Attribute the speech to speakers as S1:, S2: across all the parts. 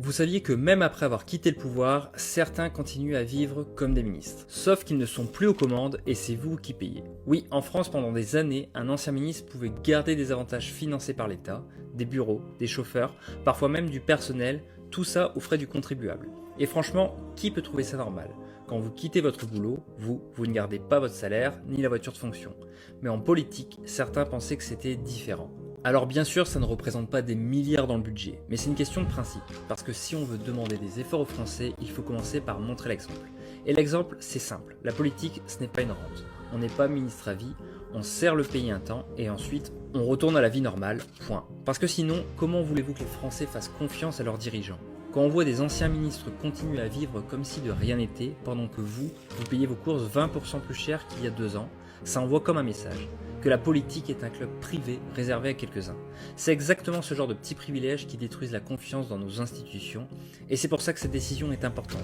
S1: Vous saviez que même après avoir quitté le pouvoir, certains continuent à vivre comme des ministres. Sauf qu'ils ne sont plus aux commandes et c'est vous qui payez. Oui, en France, pendant des années, un ancien ministre pouvait garder des avantages financés par l'État, des bureaux, des chauffeurs, parfois même du personnel, tout ça aux frais du contribuable. Et franchement, qui peut trouver ça normal ? Quand vous quittez votre boulot, vous ne gardez pas votre salaire ni la voiture de fonction. Mais en politique, certains pensaient que c'était différent. Alors bien sûr, ça ne représente pas des milliards dans le budget, mais c'est une question de principe, parce que si on veut demander des efforts aux Français, il faut commencer par montrer l'exemple. Et l'exemple, c'est simple, la politique, ce n'est pas une rente. On n'est pas ministre à vie, on sert le pays un temps, et ensuite, on retourne à la vie normale, point. Parce que sinon, comment voulez-vous que les Français fassent confiance à leurs dirigeants ? Quand on voit des anciens ministres continuer à vivre comme si de rien n'était, pendant que vous payez vos courses 20% plus cher qu'il y a 2 ans, ça envoie comme un message que la politique est un club privé réservé à quelques-uns. C'est exactement ce genre de petits privilèges qui détruisent la confiance dans nos institutions, et c'est pour ça que cette décision est importante.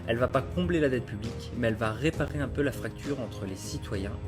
S1: Elle ne va pas combler la dette publique, mais elle va réparer un peu la fracture entre les citoyens.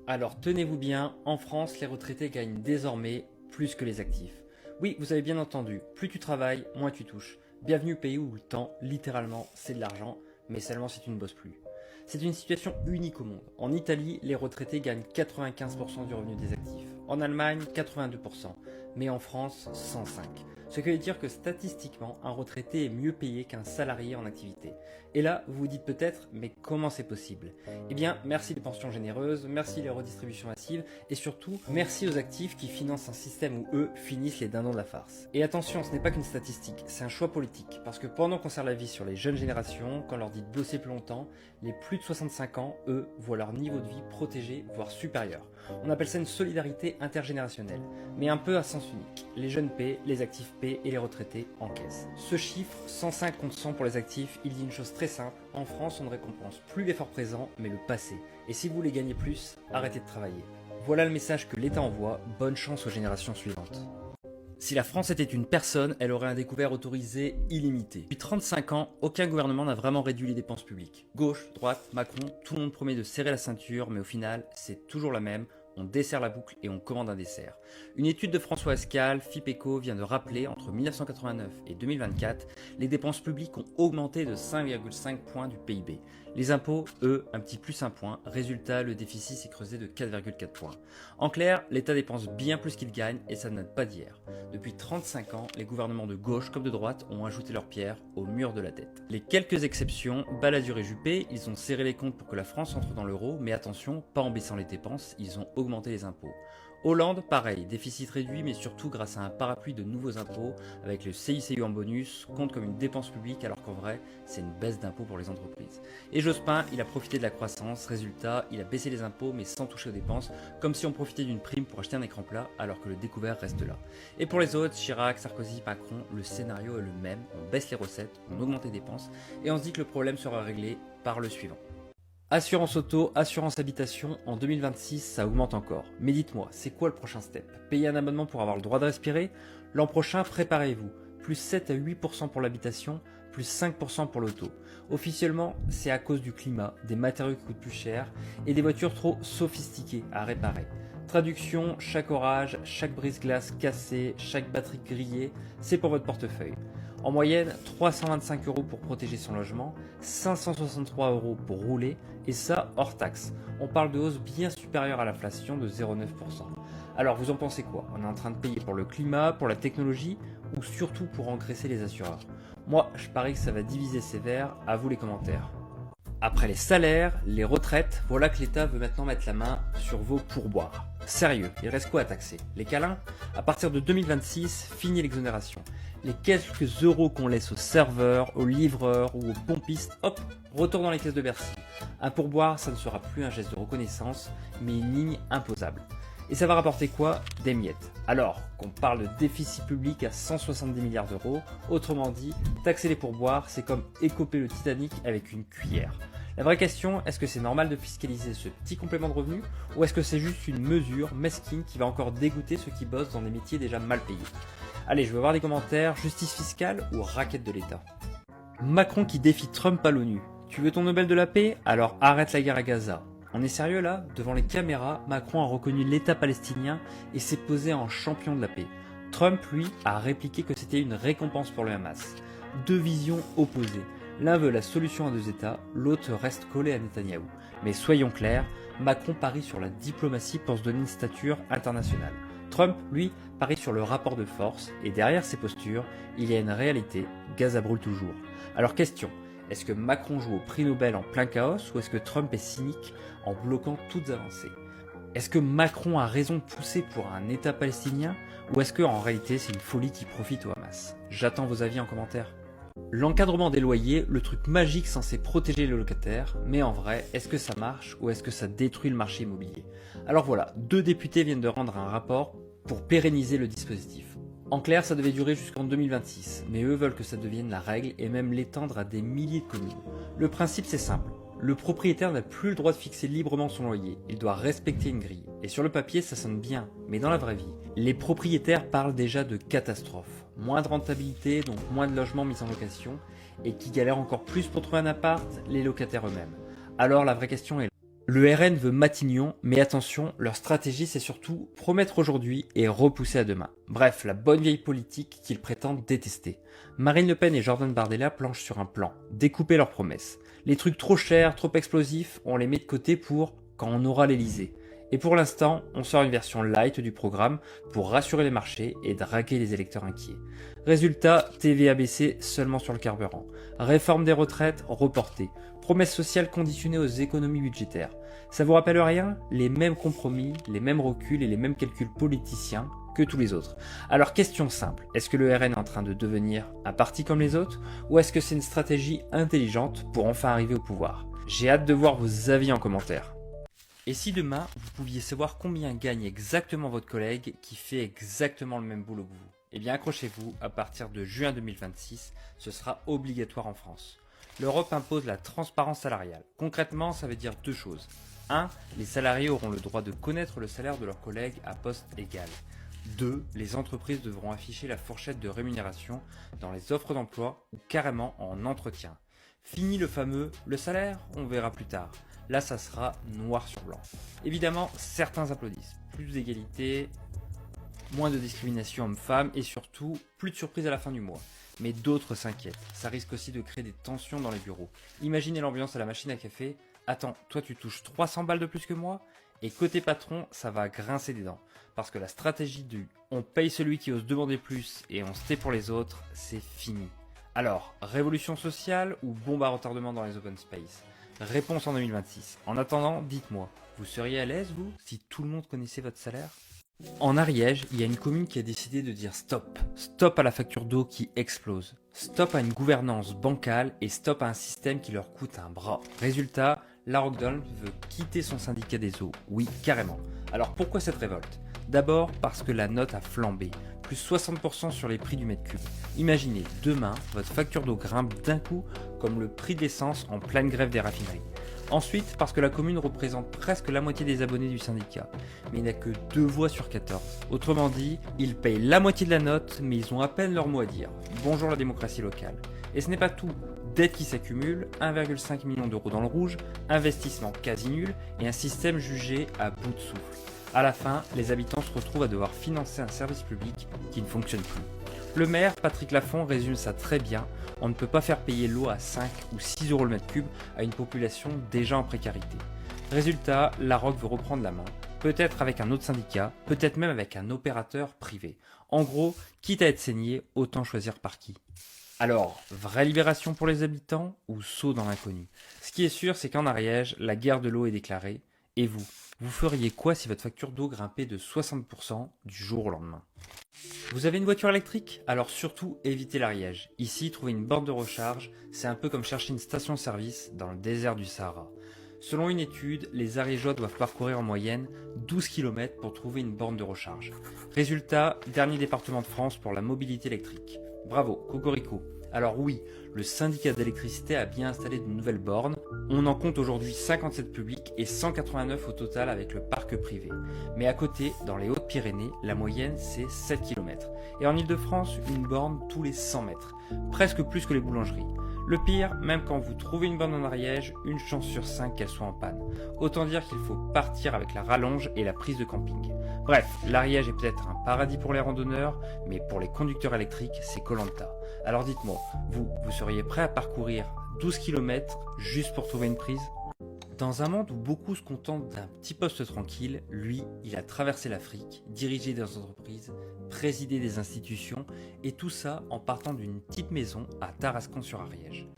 S1: Alors tenez-vous bien, en France, les retraités gagnent désormais plus que les actifs. Oui, vous avez bien entendu, plus tu travailles, moins tu touches. Bienvenue au pays où le temps, littéralement, c'est de l'argent, mais seulement si tu ne bosses plus. C'est une situation unique au monde. En Italie, les retraités gagnent 95% du revenu des actifs. En Allemagne, 82%. Mais en France, 105%. Ce qui veut dire que statistiquement, un retraité est mieux payé qu'un salarié en activité. Et là, vous vous dites peut-être, mais comment c'est possible ? Eh bien, merci les pensions généreuses, merci les redistributions massives, et surtout, merci aux actifs qui financent un système où eux finissent les dindons de la farce. Et attention, ce n'est pas qu'une statistique, c'est un choix politique. Parce que pendant qu'on serre la vie sur les jeunes générations, qu'on leur dit de bosser plus longtemps, les plus de 65 ans, eux, voient leur niveau de vie protégé, voire supérieur. On appelle ça une solidarité intergénérationnelle, mais un peu à sens unique. Les jeunes paient, les actifs paient et les retraités encaissent. Ce chiffre, 105 contre 100 pour les actifs, il dit une chose très simple, en France on ne récompense plus l'effort présent, mais le passé. Et si vous voulez gagner plus, arrêtez de travailler. Voilà le message que l'État envoie, bonne chance aux générations suivantes. Si la France était une personne, elle aurait un découvert autorisé illimité. Depuis 35 ans, aucun gouvernement n'a vraiment réduit les dépenses publiques. Gauche, droite, Macron, tout le monde promet de serrer la ceinture, mais au final, c'est toujours la même. On desserre la boucle et on commande un dessert. Une étude de François Ascal, FIPECO, vient de rappeler entre 1989 et 2024, les dépenses publiques ont augmenté de 5,5 points du PIB. Les impôts, eux, un petit plus 1 point. Résultat, le déficit s'est creusé de 4,4 points. En clair, l'État dépense bien plus qu'il gagne et ça ne date pas d'hier. Depuis 35 ans, les gouvernements de gauche comme de droite ont ajouté leur pierre au mur de la dette. Les quelques exceptions, Balladur et Juppé, ils ont serré les comptes pour que la France entre dans l'euro, mais attention, pas en baissant les dépenses, ils ont augmenté les impôts. Hollande, pareil, déficit réduit, mais surtout grâce à un parapluie de nouveaux impôts, avec le CICE en bonus, compte comme une dépense publique, alors qu'en vrai, c'est une baisse d'impôts pour les entreprises. Et Jospin, il a profité de la croissance, résultat, il a baissé les impôts, mais sans toucher aux dépenses, comme si on profitait d'une prime pour acheter un écran plat, alors que le découvert reste là. Et pour les autres, Chirac, Sarkozy, Macron, le scénario est le même, on baisse les recettes, on augmente les dépenses, et on se dit que le problème sera réglé par le suivant. Assurance auto, assurance habitation, en 2026, ça augmente encore. Mais dites-moi, c'est quoi le prochain step ? Payer un abonnement pour avoir le droit de respirer ? L'an prochain, préparez-vous. Plus 7 à 8% pour l'habitation, plus 5% pour l'auto. Officiellement, c'est à cause du climat, des matériaux qui coûtent plus cher et des voitures trop sophistiquées à réparer. Traduction, chaque orage, chaque brise-glace cassée, chaque batterie grillée, c'est pour votre portefeuille. En moyenne, 325 € pour protéger son logement, 563 € pour rouler, et ça hors taxe. On parle de hausse bien supérieure à l'inflation de 0,9%. Alors vous en pensez quoi ? On est en train de payer pour le climat, pour la technologie, ou surtout pour engraisser les assureurs ? Moi, je parie que ça va diviser sévère, à vous les commentaires. Après les salaires, les retraites, voilà que l'État veut maintenant mettre la main sur vos pourboires. Sérieux, il reste quoi à taxer ? Les câlins ? À partir de 2026, fini l'exonération. Les quelques euros qu'on laisse aux serveurs, aux livreurs ou aux pompistes, hop, retour dans les caisses de Bercy. Un pourboire, ça ne sera plus un geste de reconnaissance, mais une ligne imposable. Et ça va rapporter quoi ? Des miettes. Alors qu'on parle de déficit public à 170 milliards d'euros, autrement dit, taxer les pourboires, c'est comme écoper le Titanic avec une cuillère. La vraie question, est-ce que c'est normal de fiscaliser ce petit complément de revenu ou est-ce que c'est juste une mesure mesquine qui va encore dégoûter ceux qui bossent dans des métiers déjà mal payés ? Allez, je veux voir des commentaires, justice fiscale ou raquette de l'État ? Macron qui défie Trump à l'ONU. Tu veux ton Nobel de la paix ? Alors arrête la guerre à Gaza. On est sérieux là ? Devant les caméras, Macron a reconnu l'État palestinien et s'est posé en champion de la paix. Trump, lui, a répliqué que c'était une récompense pour le Hamas. Deux visions opposées. L'un veut la solution à deux États, l'autre reste collé à Netanyahou. Mais soyons clairs, Macron parie sur la diplomatie pour se donner une stature internationale. Trump, lui, parie sur le rapport de force, et derrière ces postures, il y a une réalité, Gaza brûle toujours. Alors question, est-ce que Macron joue au prix Nobel en plein chaos, ou est-ce que Trump est cynique en bloquant toutes avancées? Est-ce que Macron a raison de pousser pour un État palestinien, ou est-ce qu'en réalité c'est une folie qui profite au Hamas? J'attends vos avis en commentaire. L'encadrement des loyers, le truc magique censé protéger les locataires, mais en vrai, est-ce que ça marche ou est-ce que ça détruit le marché immobilier? Alors voilà, 2 députés viennent de rendre un rapport pour pérenniser le dispositif. En clair, ça devait durer jusqu'en 2026, mais eux veulent que ça devienne la règle et même l'étendre à des milliers de communes. Le principe c'est simple, le propriétaire n'a plus le droit de fixer librement son loyer, il doit respecter une grille. Et sur le papier ça sonne bien, mais dans la vraie vie, les propriétaires parlent déjà de catastrophe. Moins de rentabilité, donc moins de logements mis en location, et qui galèrent encore plus pour trouver un appart, les locataires eux-mêmes. Alors la vraie question est là. Le RN veut Matignon, mais attention, leur stratégie c'est surtout promettre aujourd'hui et repousser à demain. Bref, la bonne vieille politique qu'ils prétendent détester. Marine Le Pen et Jordan Bardella planchent sur un plan, découper leurs promesses. Les trucs trop chers, trop explosifs, on les met de côté pour quand on aura l'Elysée. Et pour l'instant, on sort une version light du programme pour rassurer les marchés et draguer les électeurs inquiets. Résultat, TVA baissée seulement sur le carburant. Réforme des retraites reportée. Promesses sociales conditionnées aux économies budgétaires. Ça vous rappelle rien? Les mêmes compromis, les mêmes reculs et les mêmes calculs politiciens que tous les autres. Alors question simple, est-ce que le RN est en train de devenir un parti comme les autres? Ou est-ce que c'est une stratégie intelligente pour enfin arriver au pouvoir? J'ai hâte de voir vos avis en commentaire. Et si demain, vous pouviez savoir combien gagne exactement votre collègue qui fait exactement le même boulot que vous? Eh bien accrochez-vous, à partir de juin 2026, ce sera obligatoire en France. L'Europe impose la transparence salariale. Concrètement, ça veut dire 2 choses. 1. Les salariés auront le droit de connaître le salaire de leurs collègues à poste égal. 2. Les entreprises devront afficher la fourchette de rémunération dans les offres d'emploi ou carrément en entretien. Fini le fameux « le salaire, on verra plus tard ». Là, ça sera noir sur blanc. Évidemment, certains applaudissent. Plus d'égalité, moins de discrimination homme-femme et surtout, plus de surprises à la fin du mois. Mais d'autres s'inquiètent. Ça risque aussi de créer des tensions dans les bureaux. Imaginez l'ambiance à la machine à café. Attends, toi tu touches 300 balles de plus que moi? Et côté patron, ça va grincer des dents. Parce que la stratégie du « on paye celui qui ose demander plus et on se tait pour les autres », c'est fini. Alors, révolution sociale ou bombe à retardement dans les open space? Réponse en 2026. En attendant, dites-moi, vous seriez à l'aise, vous, si tout le monde connaissait votre salaire? En Ariège, il y a une commune qui a décidé de dire stop. Stop à la facture d'eau qui explose. Stop à une gouvernance bancale et stop à un système qui leur coûte un bras. Résultat, la Rockdale veut quitter son syndicat des eaux. Oui, carrément. Alors pourquoi cette révolte? D'abord parce que la note a flambé. Plus 60% sur les prix du mètre cube. Imaginez, demain, votre facture d'eau grimpe d'un coup comme le prix de l'essence en pleine grève des raffineries. Ensuite, parce que la commune représente presque la moitié des abonnés du syndicat, mais il n'a que 2 voix sur 14. Autrement dit, ils payent la moitié de la note, mais ils ont à peine leur mot à dire. Bonjour la démocratie locale. Et ce n'est pas tout. Dette qui s'accumule, 1,5 million d'euros dans le rouge, investissement quasi nul et un système jugé à bout de souffle. À la fin, les habitants se retrouvent à devoir financer un service public qui ne fonctionne plus. Le maire, Patrick Laffont, résume ça très bien. On ne peut pas faire payer l'eau à 5 ou 6 euros le mètre cube à une population déjà en précarité. Résultat, la ROC veut reprendre la main, peut-être avec un autre syndicat, peut-être même avec un opérateur privé. En gros, quitte à être saigné, autant choisir par qui. Alors, vraie libération pour les habitants ou saut dans l'inconnu? Ce qui est sûr, c'est qu'en Ariège, la guerre de l'eau est déclarée. Et vous feriez quoi si votre facture d'eau grimpait de 60% du jour au lendemain? Vous avez une voiture électrique? Alors surtout, évitez l'Ariège. Ici, trouver une borne de recharge, c'est un peu comme chercher une station-service dans le désert du Sahara. Selon une étude, les Ariégeois doivent parcourir en moyenne 12 km pour trouver une borne de recharge. Résultat, dernier département de France pour la mobilité électrique. Bravo, cocorico. Alors oui, le syndicat d'électricité a bien installé de nouvelles bornes. On en compte aujourd'hui 57 publics et 189 au total avec le parc privé. Mais à côté, dans les Hautes-Pyrénées, la moyenne c'est 7 km. Et en Ile-de-France, une borne tous les 100 mètres. Presque plus que les boulangeries. Le pire, même quand vous trouvez une borne en Ariège, une chance sur 5 qu'elle soit en panne. Autant dire qu'il faut partir avec la rallonge et la prise de camping. Bref, l'Ariège est peut-être un paradis pour les randonneurs, mais pour les conducteurs électriques, c'est koh. Alors dites-moi, vous seriez prêt à parcourir 12 km juste pour trouver une prise? Dans un monde où beaucoup se contentent d'un petit poste tranquille, lui, il a traversé l'Afrique, dirigé des entreprises, présidé des institutions, et tout ça en partant d'une petite maison à Tarascon-sur-Ariège.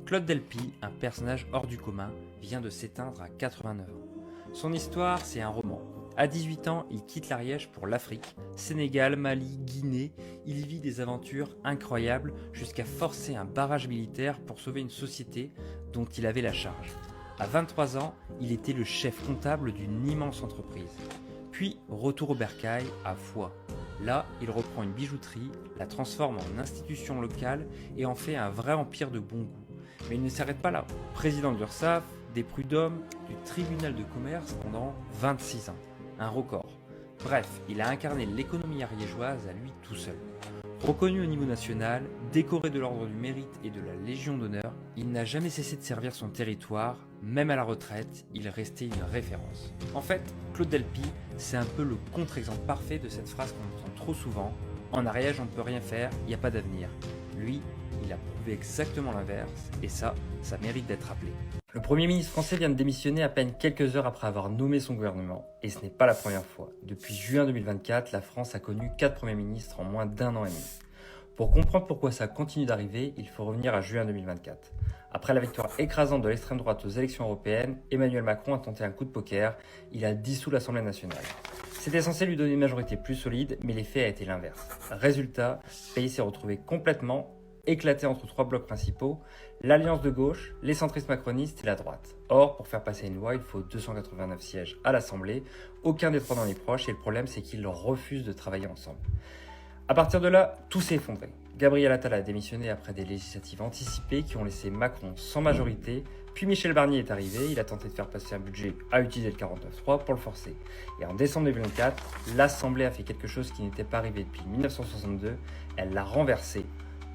S1: Claude Delpy, un personnage hors du commun, vient de s'éteindre à 89 ans. Son histoire, c'est un roman. À 18 ans, il quitte l'Ariège pour l'Afrique, Sénégal, Mali, Guinée. Il vit des aventures incroyables jusqu'à forcer un barrage militaire pour sauver une société dont il avait la charge. À 23 ans, il était le chef comptable d'une immense entreprise. Puis, retour au bercail, à Foix. Là, il reprend une bijouterie, la transforme en institution locale et en fait un vrai empire de bon goût. Mais il ne s'arrête pas là. Président de l'URSSAF, des prud'hommes, du tribunal de commerce pendant 26 ans. Un record. Bref, il a incarné l'économie ariégeoise à lui tout seul. Reconnu au niveau national, décoré de l'ordre du mérite et de la Légion d'honneur, il n'a jamais cessé de servir son territoire, même à la retraite, il restait une référence. En fait, Claude Delpy, c'est un peu le contre-exemple parfait de cette phrase qu'on entend trop souvent. En Ariège, on ne peut rien faire, il n'y a pas d'avenir. Lui, il a prouvé exactement l'inverse, et ça mérite d'être rappelé. Le Premier ministre français vient de démissionner à peine quelques heures après avoir nommé son gouvernement, et ce n'est pas la première fois. Depuis juin 2024, la France a connu 4 premiers ministres en moins d'1 an et demi. Pour comprendre pourquoi ça continue d'arriver, il faut revenir à juin 2024. Après la victoire écrasante de l'extrême droite aux élections européennes, Emmanuel Macron a tenté un coup de poker, il a dissous l'Assemblée nationale. C'était censé lui donner une majorité plus solide, mais l'effet a été l'inverse. Résultat, le pays s'est retrouvé complètement éclaté entre 3 blocs principaux, l'alliance de gauche, les centristes macronistes et la droite. Or, pour faire passer une loi, il faut 289 sièges à l'Assemblée, aucun des 3 n'en est proche, et le problème c'est qu'ils refusent de travailler ensemble. À partir de là, tout s'est effondré. Gabriel Attal a démissionné après des législatives anticipées qui ont laissé Macron sans majorité, puis Michel Barnier est arrivé, il a tenté de faire passer un budget à utiliser le 49.3 pour le forcer. Et en décembre 2024, l'Assemblée a fait quelque chose qui n'était pas arrivé depuis 1962, elle l'a renversé.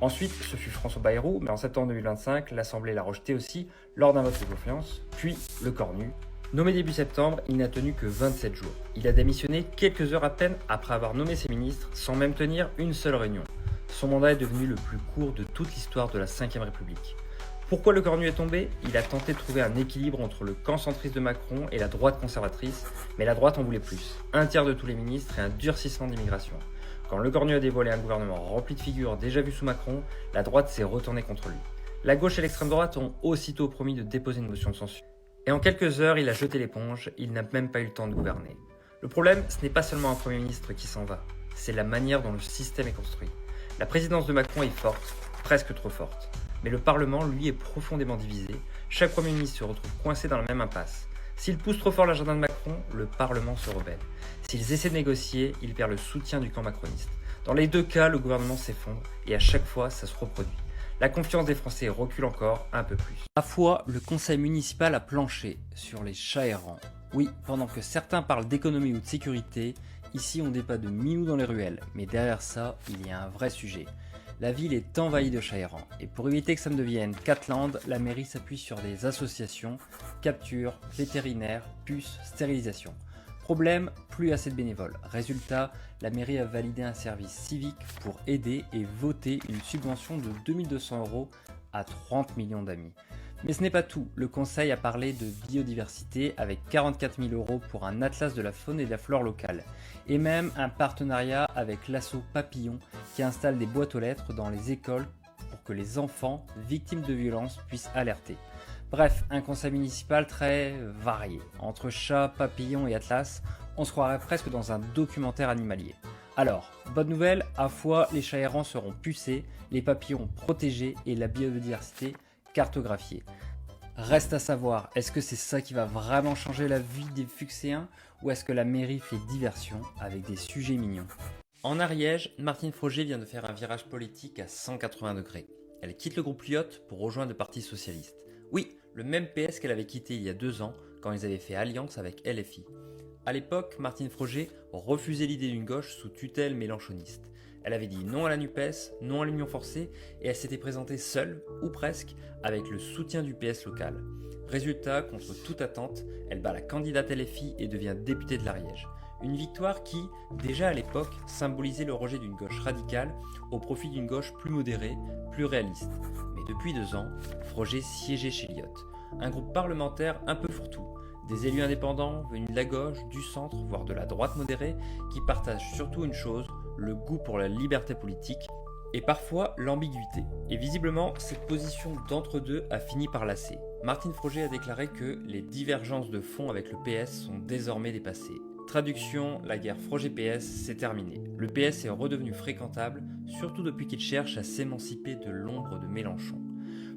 S1: Ensuite, ce fut François Bayrou, mais en septembre 2025, l'Assemblée l'a rejeté aussi lors d'un vote de confiance, puis le cornu. Nommé début septembre, il n'a tenu que 27 jours. Il a démissionné quelques heures à peine après avoir nommé ses ministres, sans même tenir une seule réunion. Son mandat est devenu le plus court de toute l'histoire de la Ve République. Pourquoi le cornu est tombé? Il a tenté de trouver un équilibre entre le camp centriste de Macron et la droite conservatrice, mais la droite en voulait plus. Un tiers de tous les ministres et un durcissement d'immigration. Quand le cornu a dévoilé un gouvernement rempli de figures déjà vues sous Macron, la droite s'est retournée contre lui. La gauche et l'extrême droite ont aussitôt promis de déposer une motion de censure. Et en quelques heures, il a jeté l'éponge, il n'a même pas eu le temps de gouverner. Le problème, ce n'est pas seulement un Premier ministre qui s'en va, c'est la manière dont le système est construit. La présidence de Macron est forte, presque trop forte. Mais le Parlement, lui, est profondément divisé. Chaque Premier ministre se retrouve coincé dans la même impasse. S'il pousse trop fort l'agenda de Macron, le Parlement se rebelle. S'ils essaient de négocier, ils perdent le soutien du camp macroniste. Dans les deux cas, le gouvernement s'effondre et à chaque fois, ça se reproduit. La confiance des Français recule encore un peu plus. À Foix, le conseil municipal a planché sur les chats errants. Oui, pendant que certains parlent d'économie ou de sécurité, ici on débat de minous dans les ruelles. Mais derrière ça, il y a un vrai sujet. La ville est envahie de chats errants. Et pour éviter que ça ne devienne Catland, la mairie s'appuie sur des associations, capture, vétérinaires, puces, stérilisation. Problème, plus assez de bénévoles. Résultat, la mairie a validé un service civique pour aider et voter une subvention de 2200 € à 30 millions d'amis. Mais ce n'est pas tout, le conseil a parlé de biodiversité avec 44 000 € pour un atlas de la faune et de la flore locale. Et même un partenariat avec l'asso Papillon qui installe des boîtes aux lettres dans les écoles pour que les enfants victimes de violences puissent alerter. Bref, un conseil municipal très varié. Entre chats, papillons et atlas, on se croirait presque dans un documentaire animalier. Alors, bonne nouvelle, à Foix, les chats errants seront pucés, les papillons protégés et la biodiversité cartographiée. Reste à savoir, est-ce que c'est ça qui va vraiment changer la vie des Fuxéens ou est-ce que la mairie fait diversion avec des sujets mignons? En Ariège, Martine Froger vient de faire un virage politique à 180 degrés. Elle quitte le groupe Lyot pour rejoindre le Parti Socialiste. Oui, le même PS qu'elle avait quitté il y a 2 ans quand ils avaient fait alliance avec LFI. À l'époque, Martine Froger refusait l'idée d'une gauche sous tutelle mélenchoniste. Elle avait dit non à la NUPES, non à l'union forcée et elle s'était présentée seule, ou presque, avec le soutien du PS local. Résultat, contre toute attente, elle bat la candidate LFI et devient députée de l'Ariège. Une victoire qui, déjà à l'époque, symbolisait le rejet d'une gauche radicale au profit d'une gauche plus modérée, plus réaliste. Mais depuis 2 ans, Froger siégeait chez Lyotte, un groupe parlementaire un peu fourre-tout. Des élus indépendants venus de la gauche, du centre, voire de la droite modérée, qui partagent surtout une chose, le goût pour la liberté politique et parfois l'ambiguïté. Et visiblement, cette position d'entre-deux a fini par lasser. Martine Froger a déclaré que les divergences de fond avec le PS sont désormais dépassées. Traduction, la guerre Froger-PS, c'est terminé. Le PS est redevenu fréquentable, surtout depuis qu'il cherche à s'émanciper de l'ombre de Mélenchon.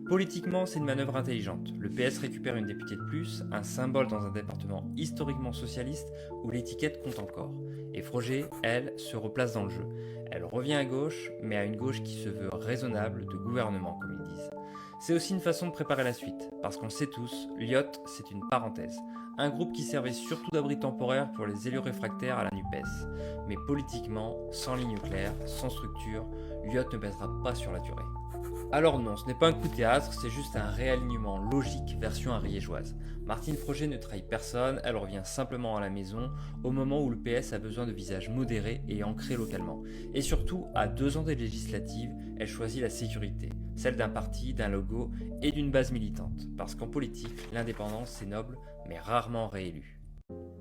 S1: Politiquement, c'est une manœuvre intelligente. Le PS récupère une députée de plus, un symbole dans un département historiquement socialiste où l'étiquette compte encore. Et Froger, elle, se replace dans le jeu. Elle revient à gauche, mais à une gauche qui se veut raisonnable, de gouvernement, comme ils disent. C'est aussi une façon de préparer la suite, parce qu'on le sait tous, Lyotte, c'est une parenthèse. Un groupe qui servait surtout d'abri temporaire pour les élus réfractaires à la NUPES. Mais politiquement, sans ligne claire, sans structure, Lyotte ne pèsera pas sur la durée. Alors non, ce n'est pas un coup de théâtre, c'est juste un réalignement logique version ariégeoise. Martine Froger ne trahit personne, elle revient simplement à la maison au moment où le PS a besoin de visages modérés et ancrés localement. Et surtout, à 2 ans des législatives, elle choisit la sécurité, celle d'un parti, d'un logo et d'une base militante. Parce qu'en politique, l'indépendance c'est noble, mais rarement réélu.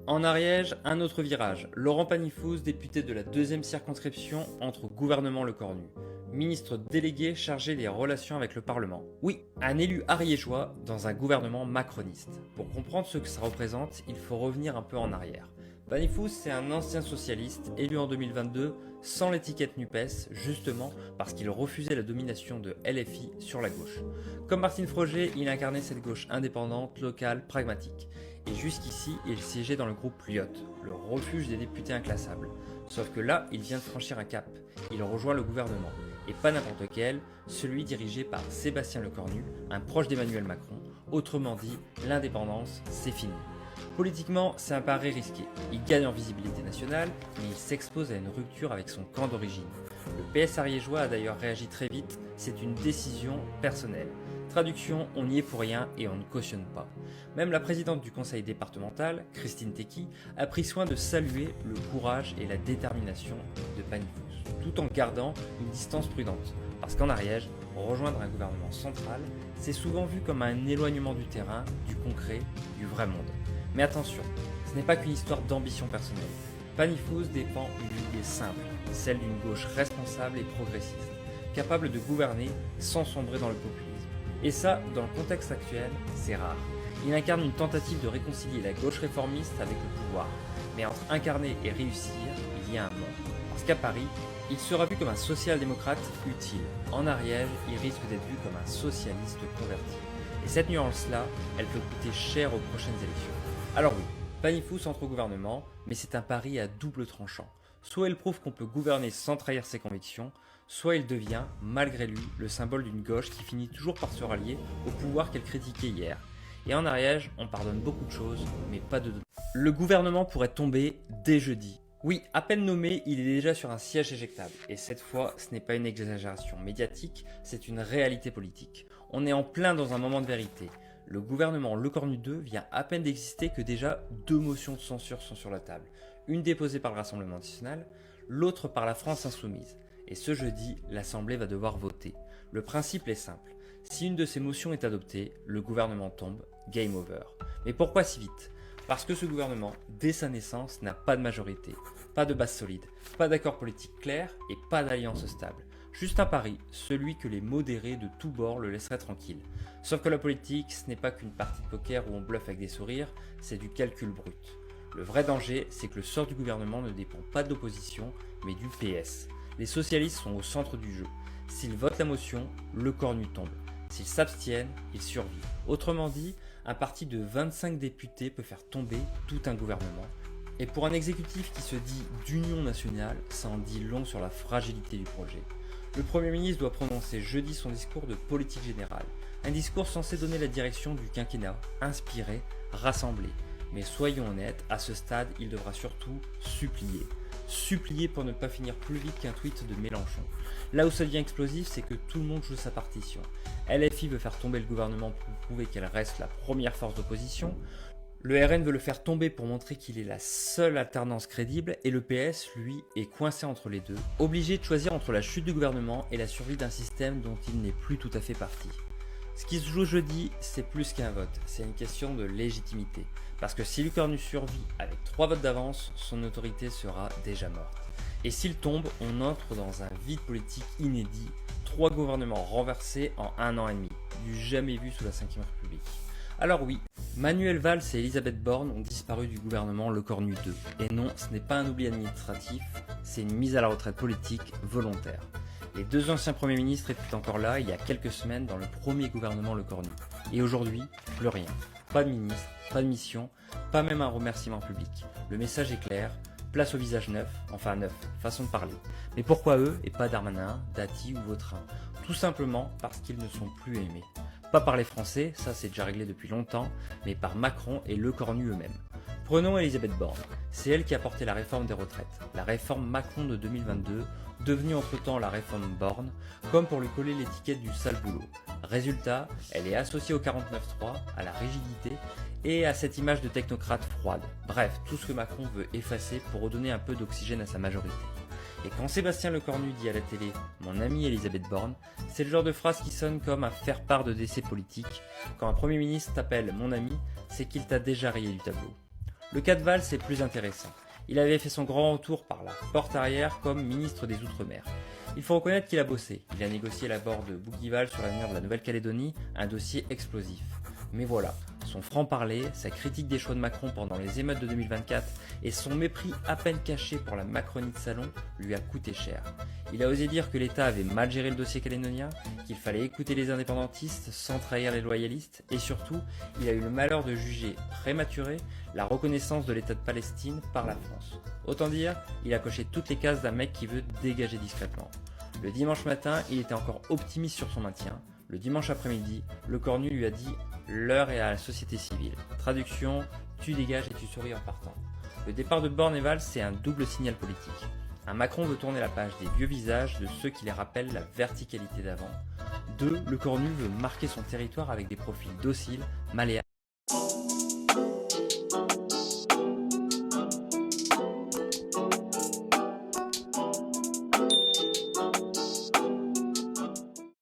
S1: En Ariège, un autre virage. Laurent Panifouz, député de la 2e circonscription, entre au gouvernement Le Cornu. Ministre délégué chargé des relations avec le Parlement. Oui, un élu ariégeois dans un gouvernement macroniste. Pour comprendre ce que ça représente, il faut revenir un peu en arrière. Panifouz, c'est un ancien socialiste, élu en 2022, sans l'étiquette NUPES, justement parce qu'il refusait la domination de LFI sur la gauche. Comme Martine Froger, il incarnait cette gauche indépendante, locale, pragmatique. Et jusqu'ici, il siégeait dans le groupe Lyotte, le refuge des députés inclassables. Sauf que là, il vient de franchir un cap. Il rejoint le gouvernement. Et pas n'importe quel, celui dirigé par Sébastien Lecornu, un proche d'Emmanuel Macron. Autrement dit, l'indépendance, c'est fini. Politiquement, c'est un pari risqué. Il gagne en visibilité nationale, mais il s'expose à une rupture avec son camp d'origine. Le PS ariégeois a d'ailleurs réagi très vite, c'est une décision personnelle. Traduction, on n'y est pour rien et on ne cautionne pas. Même la présidente du conseil départemental, Christine Tecky, a pris soin de saluer le courage et la détermination de Panifouz, tout en gardant une distance prudente. Parce qu'en Ariège, rejoindre un gouvernement central, c'est souvent vu comme un éloignement du terrain, du concret, du vrai monde. Mais attention, ce n'est pas qu'une histoire d'ambition personnelle. Panifouz défend une idée simple, celle d'une gauche responsable et progressiste, capable de gouverner sans sombrer dans le populisme. Et ça, dans le contexte actuel, c'est rare. Il incarne une tentative de réconcilier la gauche réformiste avec le pouvoir. Mais entre incarner et réussir, il y a un monde. Parce qu'à Paris, il sera vu comme un social-démocrate utile. En Ariège, il risque d'être vu comme un socialiste converti. Et cette nuance-là, elle peut coûter cher aux prochaines élections. Alors oui, Panifouz entre au gouvernement, mais c'est un pari à double tranchant. Soit il prouve qu'on peut gouverner sans trahir ses convictions, soit il devient, malgré lui, le symbole d'une gauche qui finit toujours par se rallier au pouvoir qu'elle critiquait hier. Et en Ariège, on pardonne beaucoup de choses, mais pas de données. Le gouvernement pourrait tomber dès jeudi. Oui, à peine nommé, il est déjà sur un siège éjectable. Et cette fois, ce n'est pas une exagération médiatique, c'est une réalité politique. On est en plein dans un moment de vérité. Le gouvernement Lecornu 2 vient à peine d'exister que déjà 2 motions de censure sont sur la table. Une déposée par le Rassemblement national, l'autre par la France insoumise. Et ce jeudi, l'Assemblée va devoir voter. Le principe est simple. Si une de ces motions est adoptée, le gouvernement tombe, game over. Mais pourquoi si vite ? Parce que ce gouvernement, dès sa naissance, n'a pas de majorité, pas de base solide, pas d'accord politique clair et pas d'alliance stable. Juste un pari, celui que les modérés de tous bords le laisseraient tranquille. Sauf que la politique, ce n'est pas qu'une partie de poker où on bluffe avec des sourires, c'est du calcul brut. Le vrai danger, c'est que le sort du gouvernement ne dépend pas de l'opposition, mais du PS. Les socialistes sont au centre du jeu. S'ils votent la motion, le Cornu tombe. S'ils s'abstiennent, ils survivent. Autrement dit, un parti de 25 députés peut faire tomber tout un gouvernement. Et pour un exécutif qui se dit d'union nationale, ça en dit long sur la fragilité du projet. Le Premier ministre doit prononcer jeudi son discours de politique générale. Un discours censé donner la direction du quinquennat, inspirer, rassembler. Mais soyons honnêtes, à ce stade, il devra surtout supplier. Supplier pour ne pas finir plus vite qu'un tweet de Mélenchon. Là où ça devient explosif, c'est que tout le monde joue sa partition. LFI veut faire tomber le gouvernement pour prouver qu'elle reste la première force d'opposition. Le RN veut le faire tomber pour montrer qu'il est la seule alternance crédible et le PS, lui, est coincé entre les deux, obligé de choisir entre la chute du gouvernement et la survie d'un système dont il n'est plus tout à fait parti. Ce qui se joue jeudi, c'est plus qu'un vote, c'est une question de légitimité. Parce que si Lecornu survit avec 3 votes d'avance, son autorité sera déjà morte. Et s'il tombe, on entre dans un vide politique inédit, 3 gouvernements renversés en 1 an et demi, du jamais vu sous la Ve République. Alors oui, Manuel Valls et Elisabeth Borne ont disparu du gouvernement Lecornu 2. Et non, ce n'est pas un oubli administratif, c'est une mise à la retraite politique volontaire. Les 2 anciens premiers ministres étaient encore là il y a quelques semaines dans le premier gouvernement Lecornu. Et aujourd'hui, plus rien. Pas de ministre, pas de mission, pas même un remerciement public. Le message est clair, place au visage neuf, enfin neuf, façon de parler. Mais pourquoi eux et pas Darmanin, Dati ou Vautrin? Tout simplement parce qu'ils ne sont plus aimés. Pas par les Français, ça c'est déjà réglé depuis longtemps, mais par Macron et Lecornu eux-mêmes. Prenons Elisabeth Borne. C'est elle qui a porté la réforme des retraites, la réforme Macron de 2022, devenue entre-temps la réforme Borne, comme pour lui coller l'étiquette du sale boulot. Résultat, elle est associée au 49.3, à la rigidité et à cette image de technocrate froide. Bref, tout ce que Macron veut effacer pour redonner un peu d'oxygène à sa majorité. Et quand Sébastien Lecornu dit à la télé « Mon ami Elisabeth Borne », c'est le genre de phrase qui sonne comme un faire-part de décès politique. Quand un Premier ministre t'appelle « Mon ami », c'est qu'il t'a déjà rayé du tableau. Le cas de Valls est plus intéressant. Il avait fait son grand retour par la porte arrière comme ministre des Outre-mer. Il faut reconnaître qu'il a bossé. Il a négocié à la bord de Bougival sur l'avenir de la Nouvelle-Calédonie, un dossier explosif. Mais voilà, son franc-parler, sa critique des choix de Macron pendant les émeutes de 2024 et son mépris à peine caché pour la Macronie de salon lui a coûté cher. Il a osé dire que l'État avait mal géré le dossier calédonien, qu'il fallait écouter les indépendantistes sans trahir les loyalistes, et surtout, il a eu le malheur de juger prématuré la reconnaissance de l'État de Palestine par la France. Autant dire, il a coché toutes les cases d'un mec qui veut dégager discrètement. Le dimanche matin, il était encore optimiste sur son maintien. Le dimanche après-midi, Lecornu lui a dit « L'heure est à la société civile ». Traduction, tu dégages et tu souris en partant. Le départ de Borne et Valls, c'est un double signal politique. Un Macron veut tourner la page des vieux visages de ceux qui les rappellent la verticalité d'avant. 2. Lecornu veut marquer son territoire avec des profils dociles, malléables.